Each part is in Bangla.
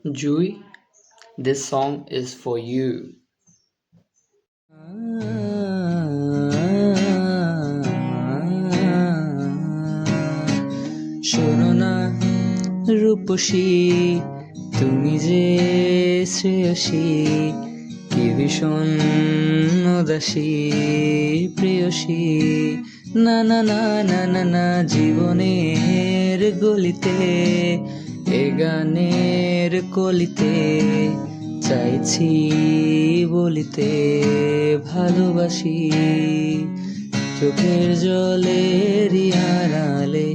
Jui, this song is for you. শোনো না রূপসী, তুমি যে শ্রেয়সী, কি ভীষণ উদাসী প্রেয়সী। না না না না না না, জীবনের গলিতে এ গানের কলিতে চাইছি বলিতে ভালোবাসি। চোখের জলের আড়ালে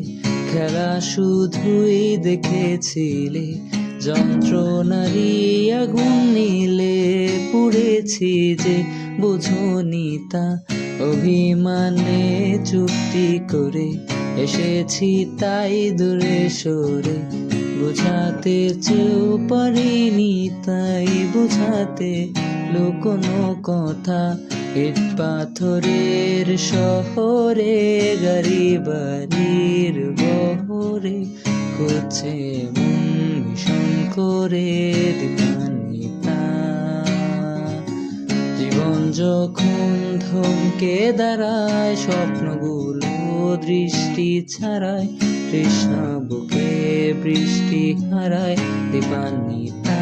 খেলা শুধুই দেখেছিলে, যন্ত্রণারই আগুন নীলে পুড়েছি যে বোঝনি তা। অভিমানে চুক্তি করে এসেছি তাই দূরে সরে, বোঝাতে চেয়েও পারিনি তাই বোঝাতে লুকোনো কথা। ইট পাথরের শহরে গাড়ি বাড়ির বহরে করছে মন ভীষণ করে দীপান্বিতা। জীবন যখন থমকে দাঁড়ায়, স্বপ্নগুলো দৃষ্টি ছাড়ায়, তৃষ্ণা বুকে বৃষ্টি হারায় দীপান্বিতা।